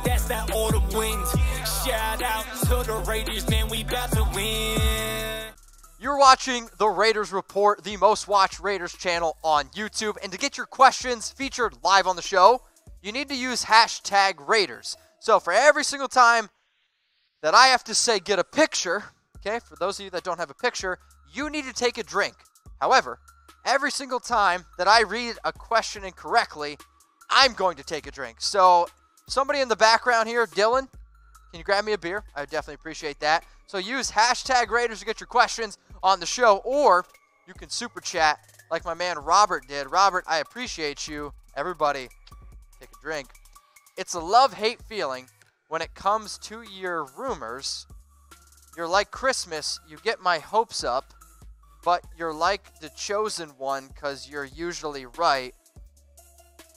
That's that autumn wind. Shout out to the Raiders, man, we about to win. You're watching the Raiders Report, the most watched Raiders channel on YouTube. And to get your questions featured live on the show, you need to use hashtag Raiders. So for every single time that I have to say get a picture, okay, for those of you that don't have a picture, you need to take a drink. However, every single time that I read a question incorrectly, I'm going to take a drink. So somebody in the background here, Dylan, can you grab me a beer? I would definitely appreciate that. So use hashtag Raiders to get your questions on the show, or you can super chat like my man Robert did. Robert, I appreciate you. Everybody, take a drink. It's a love-hate feeling when it comes to your rumors. You're like Christmas, you get my hopes up, but you're like the chosen one because you're usually right.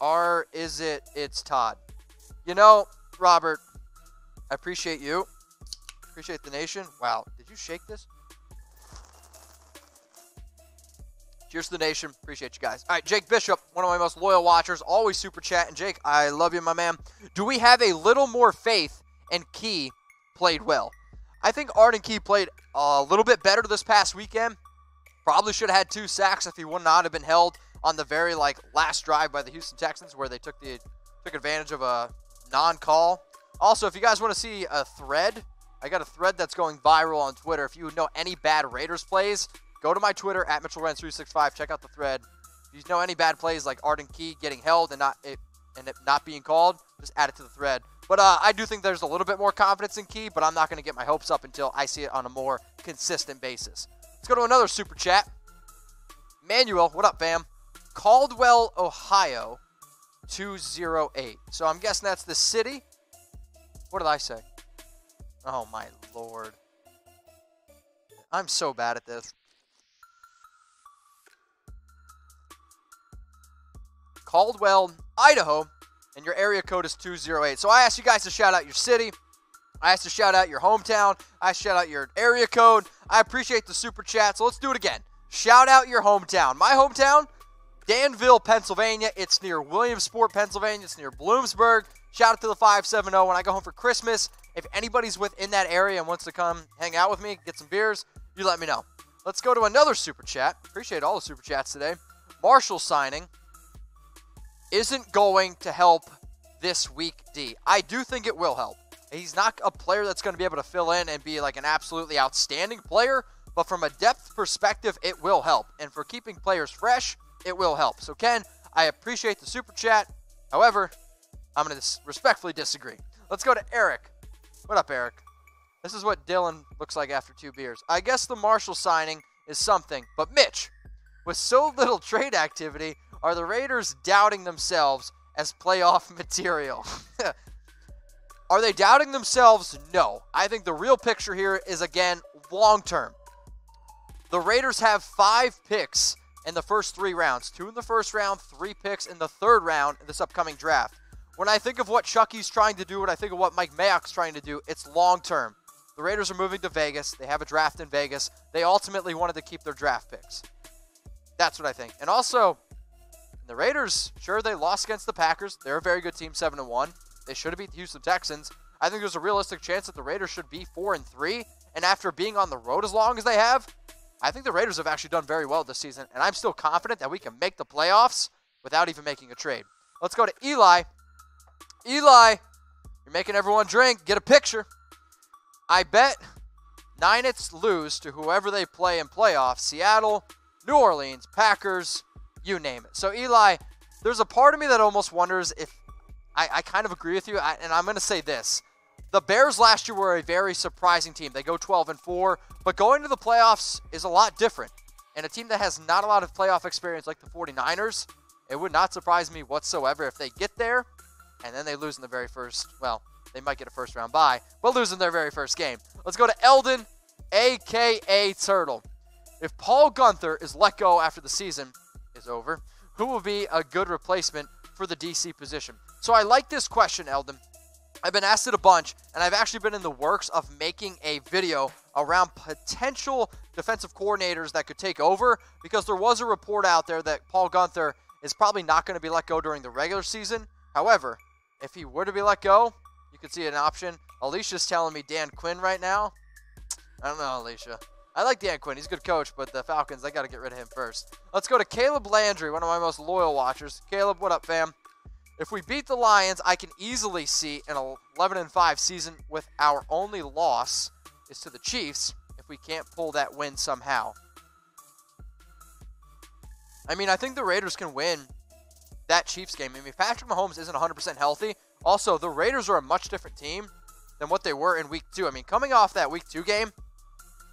Or is it, it's Todd? You know, Robert, I appreciate you. Appreciate the nation. Wow, did you shake this? Cheers to the nation. Appreciate you guys. All right, Jake Bishop, one of my most loyal watchers, always super chatting. Jake, I love you, my man. Do we have a little more faith and Key played well? I think Arden Key played a little bit better this past weekend. Probably should have had 2 sacks if he would not have been held on the very last drive by the Houston Texans where they took advantage of a non-call. Also, if you guys want to see a thread, I got a thread that's going viral on Twitter. If you know any bad Raiders plays, go to my Twitter, at MitchellRenz365. Check out the thread. If you know any bad plays like Arden Key getting held and it not being called, just add it to the thread. But I do think there's a little bit more confidence in Key, but I'm not going to get my hopes up until I see it on a more consistent basis. Let's go to another super chat. Manuel, what up, fam? Caldwell, Ohio, 208. So I'm guessing that's the city. What did I say? Oh, my Lord. I'm so bad at this. Caldwell, Idaho, and your area code is 208. So I asked you guys to shout out your city. I asked to shout out your hometown. I shout out your area code. I appreciate the super chat, so let's do it again. Shout out your hometown. My hometown, Danville, Pennsylvania. It's near Williamsport, Pennsylvania. It's near Bloomsburg. Shout out to the 570. When I go home for Christmas, if anybody's within that area and wants to come hang out with me, get some beers, you let me know. Let's go to another super chat. Appreciate all the super chats today. Marshall signing isn't going to help this week, D. I do think it will help. He's not a player that's going to be able to fill in and be like an absolutely outstanding player, but from a depth perspective, it will help. And for keeping players fresh, it will help. So, Ken, I appreciate the super chat. However, I'm going to respectfully disagree. Let's go to Eric. What up, Eric? This is what Dylan looks like after 2 beers. I guess the Marshall signing is something, but Mitch, with so little trade activity, are the Raiders doubting themselves as playoff material? Are they doubting themselves? No. I think the real picture here is, again, long-term. The Raiders have 5 picks in the first 3 rounds. 2 in the first round, 3 picks in the 3rd round in this upcoming draft. When I think of what Chucky's trying to do, when I think of what Mike Mayock's trying to do, it's long-term. The Raiders are moving to Vegas. They have a draft in Vegas. They ultimately wanted to keep their draft picks. That's what I think. And also, the Raiders, sure, they lost against the Packers. They're a very good team, 7-1. They should have beat the Houston Texans. I think there's a realistic chance that the Raiders should be 4-3. And after being on the road as long as they have, I think the Raiders have actually done very well this season. And I'm still confident that we can make the playoffs without even making a trade. Let's go to Eli. Eli, you're making everyone drink. Get a picture. I bet Niners lose to whoever they play in playoffs. Seattle, New Orleans, Packers, you name it. So, Eli, there's a part of me that almost wonders if I kind of agree with you, and I'm going to say this. The Bears last year were a very surprising team. They go 12-4, but going to the playoffs is a lot different. And a team that has not a lot of playoff experience like the 49ers, it would not surprise me whatsoever if they get there and then they lose in the very first, well, they might get a first-round bye, but lose in their very first game. Let's go to Elden, Aka Turtle. If Paul Guenther is let go after the season is over, who will be a good replacement for the DC position? So I like this question, Elden. I've been asked it a bunch, and I've actually been in the works of making a video around potential defensive coordinators that could take over, because there was a report out there that Paul Guenther is probably not going to be let go during the regular season. However, if he were to be let go, you could see an option. Alicia's telling me Dan Quinn right now. I don't know, Alicia. I like Dan Quinn. He's a good coach, but the Falcons, they got to get rid of him first. Let's go to Caleb Landry, one of my most loyal watchers. Caleb, what up, fam? If we beat the Lions, I can easily see an 11-5 season with our only loss is to the Chiefs if we can't pull that win somehow. I mean, I think the Raiders can win that Chiefs game. I mean, Patrick Mahomes isn't 100% healthy. Also, the Raiders are a much different team than what they were in Week 2. I mean, coming off that Week 2 game,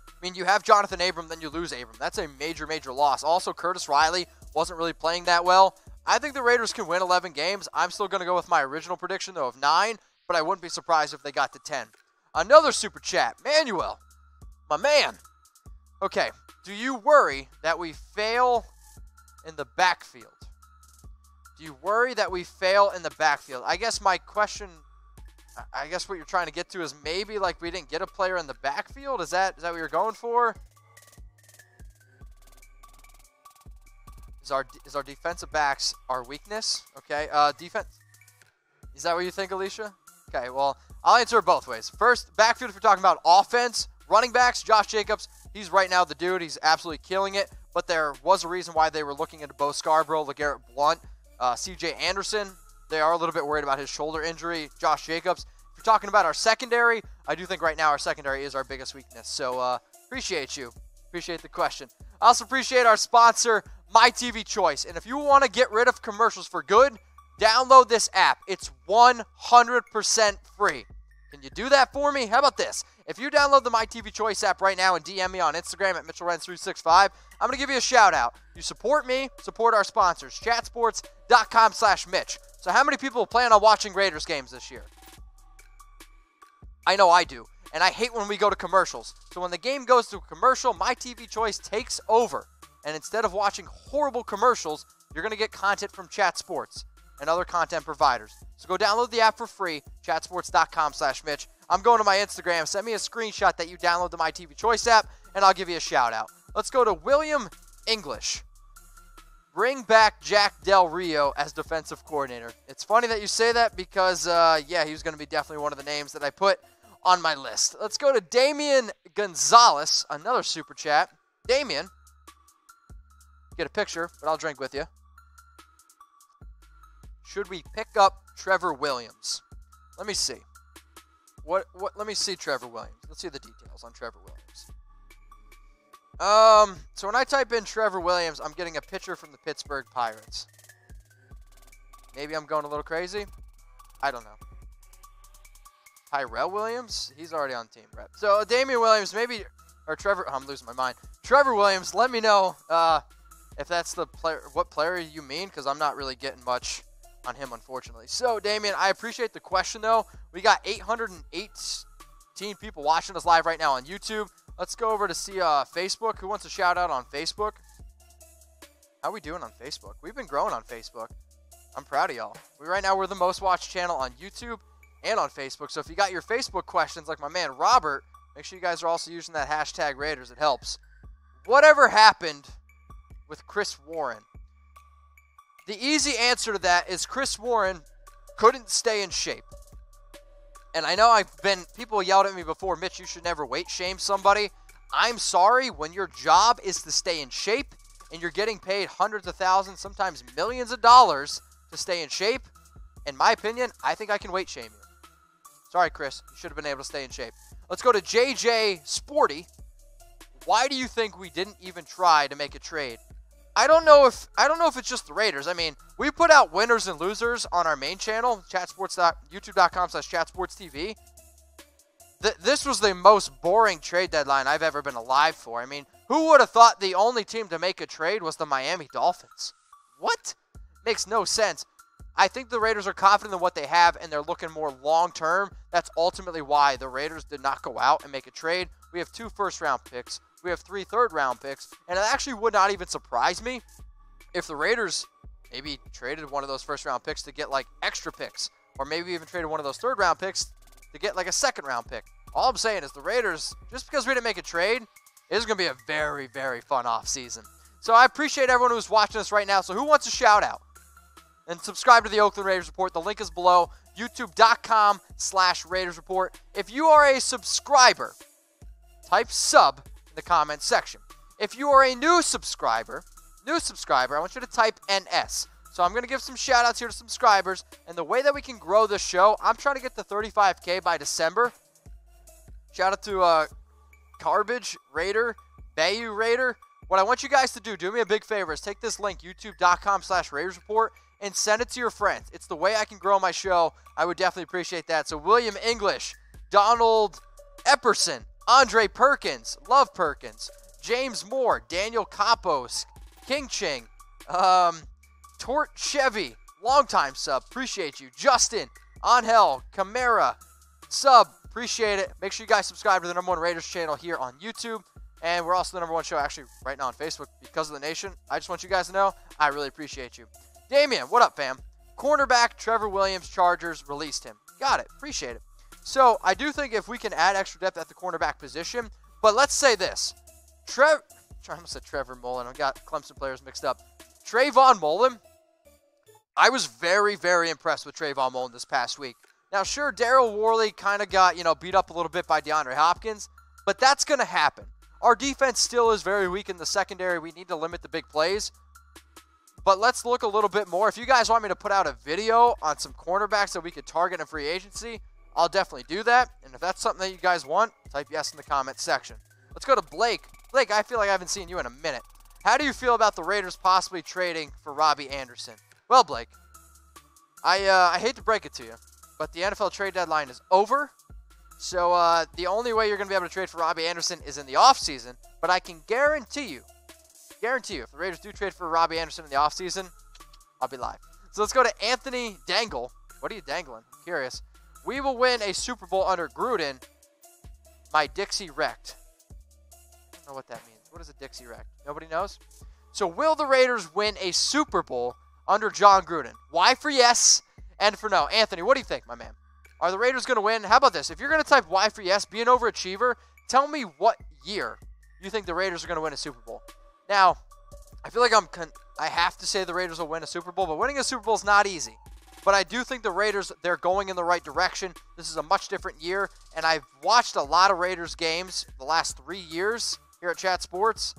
I mean, you have Jonathan Abram, then you lose Abram. That's a major, major loss. Also, Curtis Riley wasn't really playing that well. I think the Raiders can win 11 games. I'm still going to go with my original prediction, though, of 9, but I wouldn't be surprised if they got to 10. Another super chat. Manuel, my man. Okay, do you worry that we fail in the backfield? Do you worry that we fail in the backfield? I guess my question, I guess what you're trying to get to is maybe like we didn't get a player in the backfield? Is that what you're going for? Is our defensive backs our weakness? Okay, defense. Is that what you think, Alicia? Okay, well, I'll answer it both ways. First, backfield, if you're talking about offense, running backs, Josh Jacobs, he's right now the dude. He's absolutely killing it. But there was a reason why they were looking into Bo Scarborough, LeGarrette Blount, C.J. Anderson. They are a little bit worried about his shoulder injury. Josh Jacobs. If you're talking about our secondary, I do think right now our secondary is our biggest weakness. So appreciate you. Appreciate the question. I also appreciate our sponsor, My TV Choice. And if you want to get rid of commercials for good, download this app. It's 100% free. Can you do that for me? How about this? If you download the My TV Choice app right now and DM me on Instagram at MitchellRenz365, I'm going to give you a shout out. You support me, support our sponsors, chatsports.com/Mitch. So how many people plan on watching Raiders games this year? I know I do. And I hate when we go to commercials. So when the game goes to a commercial, My TV Choice takes over. And instead of watching horrible commercials, you're going to get content from Chat Sports and other content providers. So go download the app for free, chatsports.com/Mitch. I'm going to my Instagram. Send me a screenshot that you download the My TV Choice app, and I'll give you a shout out. Let's go to William English. Bring back Jack Del Rio as defensive coordinator. It's funny that you say that because, yeah, he was going to be definitely one of the names that I put on my list. Let's go to Damian Gonzalez, another super chat. Damian, get a picture, but I'll drink with you. Should we pick up Trevor Williams? Let me see. Let me see Trevor Williams. Let's see the details on Trevor Williams. So when I type in Trevor Williams, I'm getting a picture from the Pittsburgh Pirates. Maybe I'm going a little crazy. I don't know. Tyrell Williams? He's already on team rep. So Damian Williams, maybe, or Trevor, I'm losing my mind. Trevor Williams, let me know if that's the player, what player you mean, because I'm not really getting much on him, unfortunately. So, Damian, I appreciate the question, though. We got 818 people watching us live right now on YouTube. Let's go over to see Facebook. Who wants a shout-out on Facebook? How we doing on Facebook? We've been growing on Facebook. I'm proud of y'all. Right now, we're the most watched channel on YouTube and on Facebook. So if you got your Facebook questions, like my man Robert, make sure you guys are also using that hashtag Raiders. It helps. Whatever happened with Chris Warren? The easy answer to that is Chris Warren couldn't stay in shape. And I know people yelled at me before, Mitch, you should never weight shame somebody. I'm sorry, when your job is to stay in shape and you're getting paid hundreds of thousands, sometimes millions of dollars to stay in shape, in my opinion, I think I can weight shame you. Sorry, Chris, you should have been able to stay in shape. Let's go to JJ Sporty. Why do you think we didn't even try to make a trade? I don't know if it's just the Raiders. I mean, we put out winners and losers on our main channel, youtube.com/chatsportstv. This was the most boring trade deadline I've ever been alive for. I mean, who would have thought the only team to make a trade was the Miami Dolphins? What? Makes no sense. I think the Raiders are confident in what they have, and they're looking more long-term. That's ultimately why the Raiders did not go out and make a trade. We have 2 first-round picks. We have 3 third-round picks, and it actually would not even surprise me if the Raiders maybe traded one of those first-round picks to get, like, extra picks, or maybe even traded one of those third-round picks to get, like, a second-round pick. All I'm saying is the Raiders, just because we didn't make a trade, is going to be a very, very fun offseason. So I appreciate everyone who's watching us right now. So who wants a shout-out? and subscribe to the Oakland Raiders Report. The link is below, youtube.com/Raiders Report. If you are a subscriber, type sub in the comment section. If you are a new subscriber, I want you to type NS. So I'm going to give some shout outs here to subscribers. And the way that we can grow this show, I'm trying to get to 35K by December. Shout out to Garbage Raider, Bayou Raider. What I want you guys to do me a big favor, is take this link, youtube.com/Raiders Report, and send it to your friends. It's the way I can grow my show. I would definitely appreciate that. So William English, Donald Epperson, Andre Perkins, Love Perkins, James Moore, Daniel Campos, King Ching, Tort Chevy, longtime sub, appreciate you. Justin, Angel, Camara, sub, appreciate it. Make sure you guys subscribe to the #1 Raiders channel here on YouTube. And we're also the #1 show actually right now on Facebook because of the nation. I just want you guys to know, I really appreciate you. Damian, what up, fam? Cornerback Trevor Williams, Chargers, released him. Got it. Appreciate it. So I do think if we can add extra depth at the cornerback position, but let's say this. I almost said Trevor Mullen. I got Clemson players mixed up. Trayvon Mullen. I was very, very impressed with Trayvon Mullen this past week. Now, sure, Daryl Worley kind of got, beat up a little bit by DeAndre Hopkins, but that's going to happen. Our defense still is very weak in the secondary. We need to limit the big plays. But let's look a little bit more. If you guys want me to put out a video on some cornerbacks that we could target in free agency, I'll definitely do that. And if that's something that you guys want, type yes in the comment section. Let's go to Blake. Blake, I feel like I haven't seen you in a minute. How do you feel about the Raiders possibly trading for Robbie Anderson? Well, Blake, I hate to break it to you, but the NFL trade deadline is over. So the only way you're going to be able to trade for Robbie Anderson is in the offseason. But I can guarantee you, if the Raiders do trade for Robbie Anderson in the offseason, I'll be live. So let's go to Anthony Dangel. What are you dangling? I'm curious. We will win a Super Bowl under Gruden. My Dixie wrecked. I don't know what that means. What is a Dixie wrecked? Nobody knows? So will the Raiders win a Super Bowl under Jon Gruden? Y for yes and for no. Anthony, what do you think, my man? Are the Raiders going to win? How about this? If you're going to type Y for yes, be an overachiever, tell me what year you think the Raiders are going to win a Super Bowl. Now, I feel like I have to say the Raiders will win a Super Bowl, but winning a Super Bowl is not easy. But I do think the Raiders, they're going in the right direction. This is a much different year, and I've watched a lot of Raiders games the last 3 years here at Chat Sports.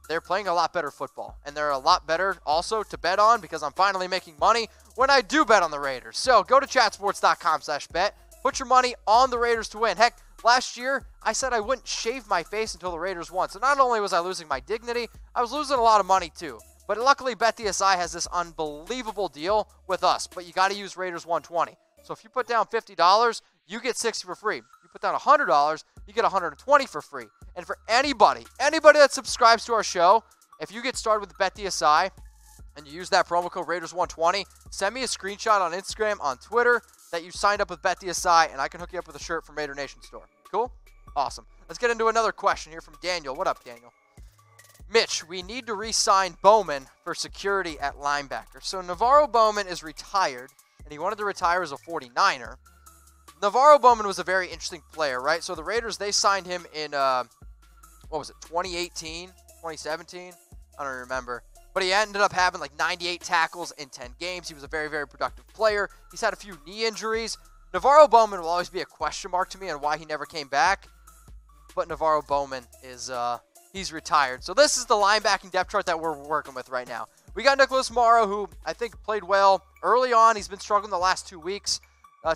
They're playing a lot better football, and they're a lot better also to bet on because I'm finally making money when I do bet on the Raiders. So go to chatsports.com/bet. Put your money on the Raiders to win. Heck, last year I said I wouldn't shave my face until the Raiders won. So not only was I losing my dignity, I was losing a lot of money too. But luckily, BetDSI has this unbelievable deal with us. But you got to use Raiders 120. So if you put down $50, you get $60 for free. You put down $100, you get $120 for free. And for anybody that subscribes to our show, if you get started with BetDSI and you use that promo code Raiders120, send me a screenshot on Instagram, on Twitter, that you signed up with BetDSI, and I can hook you up with a shirt from Raider Nation Store. Cool? Awesome. Let's get into another question here from Daniel. What up, Daniel? Mitch, we need to re-sign Bowman for security at linebacker. So Navarro Bowman is retired, and he wanted to retire as a 49er. Navarro Bowman was a very interesting player, right? So the Raiders, they signed him in, 2018, 2017? I don't remember. But he ended up having like 98 tackles in 10 games. He was a very, very productive player. He's had a few knee injuries. Navarro Bowman will always be a question mark to me on why he never came back. But Navarro Bowman is, he's retired. So this is the linebacking depth chart that we're working with right now. We got Nicholas Morrow, who I think played well early on. He's been struggling the last 2 weeks.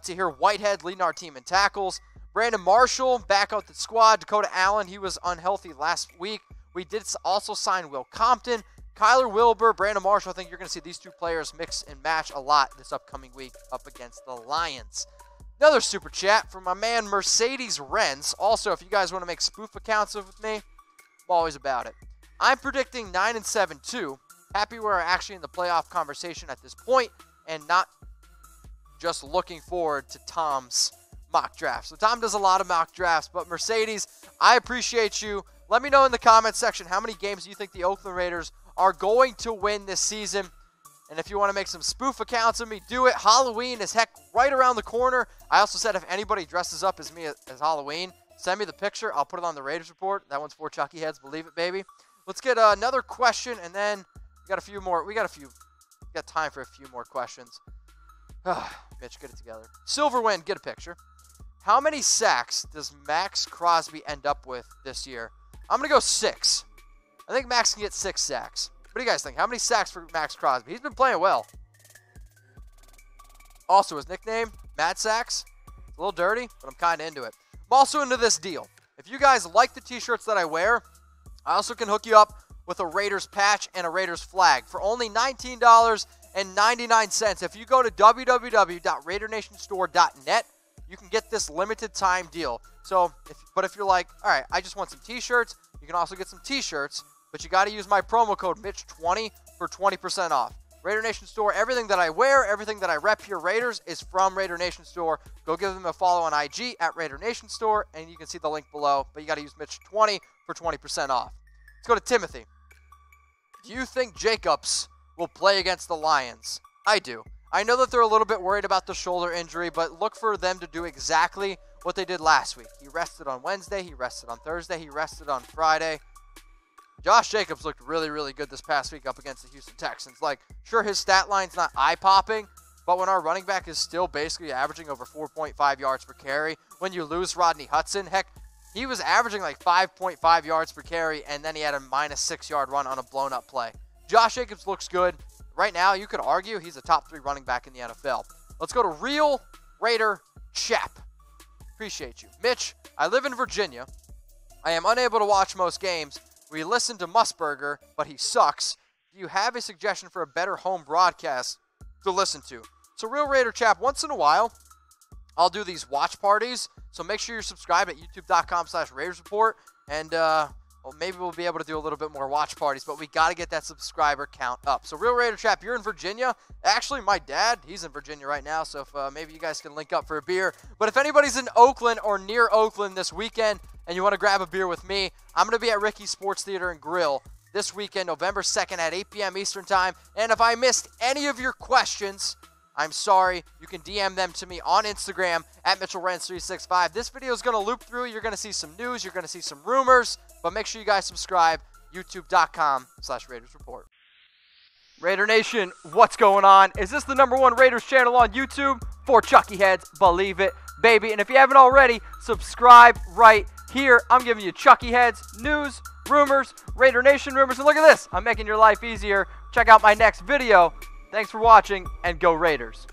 Tahir Whitehead leading our team in tackles. Brandon Marshall back out the squad. Dakota Allen, he was unhealthy last week. We did also sign Will Compton. Kyler Wilbur, Brandon Marshall. I think you're going to see these two players mix and match a lot this upcoming week up against the Lions. Another super chat from my man Mercedes Renz. Also, if you guys want to make spoof accounts with me, I'm always about it. I'm predicting 9-7 too. Happy we're actually in the playoff conversation at this point and not just looking forward to Tom's mock draft. So Tom does a lot of mock drafts, but Mercedes, I appreciate you. Let me know in the comment section how many games you think the Oakland Raiders are going to win this season. And if you want to make some spoof accounts of me, do it. Halloween is heck right around the corner. I also said if anybody dresses up as me as Halloween, send me the picture. I'll put it on the Raiders Report. That one's for Chucky heads. Believe it, baby. Let's get another question, and then we got a few more. We got a few Got time for a few more questions. Mitch, get it together. Silverwind, get a picture. How many sacks does Maxx Crosby end up with this year? I'm going to go 6. I think Max can get 6 sacks. What do you guys think? How many sacks for Maxx Crosby? He's been playing well. Also, his nickname, Mad Sacks. It's a little dirty, but I'm kind of into it. I'm also into this deal. If you guys like the t-shirts that I wear, I also can hook you up with a Raiders patch and a Raiders flag for only $19.99. If you go to www.RaiderNationStore.net, you can get this limited time deal. So, if you're like, all right, I just want some t-shirts, you can also get some t-shirts, but you got to use my promo code Mitch20 for 20% off. Raider Nation Store, everything that I wear, everything that I rep here Raiders is from Raider Nation Store. Go give them a follow on IG at Raider Nation Store, and you can see the link below, but you got to use Mitch20 for 20% off. Let's go to Timothy. Do you think Jacobs will play against the Lions? I do. I know that they're a little bit worried about the shoulder injury, but look for them to do exactly what they did last week. He rested on Wednesday, he rested on Thursday, he rested on Friday. Josh Jacobs looked really, really good this past week up against the Houston Texans. Like, sure, his stat line's not eye-popping, but when our running back is still basically averaging over 4.5 yards per carry, when you lose Rodney Hudson, heck, he was averaging like 5.5 yards per carry, and then he had a -6-yard run on a blown-up play. Josh Jacobs looks good. Right now, you could argue he's a top 3 running back in the NFL. Let's go to Real Raider Chap. Appreciate you. Mitch, I live in Virginia. I am unable to watch most games. We listen to Musburger, but he sucks. Do you have a suggestion for a better home broadcast to listen to? So Real Raider Chap, once in a while, I'll do these watch parties. So make sure you're subscribed at youtube.com/Raiders Report. And maybe we'll be able to do a little bit more watch parties, but we got to get that subscriber count up. So Real Raider Chap, you're in Virginia. Actually, my dad, he's in Virginia right now, so if maybe you guys can link up for a beer. But if anybody's in Oakland or near Oakland this weekend and you want to grab a beer with me, I'm going to be at Ricky's Sports Theater and Grill this weekend, November 2nd at 8 p.m. Eastern Time. And if I missed any of your questions, I'm sorry. You can DM them to me on Instagram at MitchellRenz365. This video is going to loop through. You're going to see some news. You're going to see some rumors. But make sure you guys subscribe. YouTube.com/Raiders Report. Raider Nation, what's going on? Is this the #1 Raiders channel on YouTube? For Chucky heads, believe it, baby. And if you haven't already, subscribe right here. I'm giving you Chucky heads, news, rumors, Raider Nation rumors. And look at this. I'm making your life easier. Check out my next video. Thanks for watching, and go Raiders.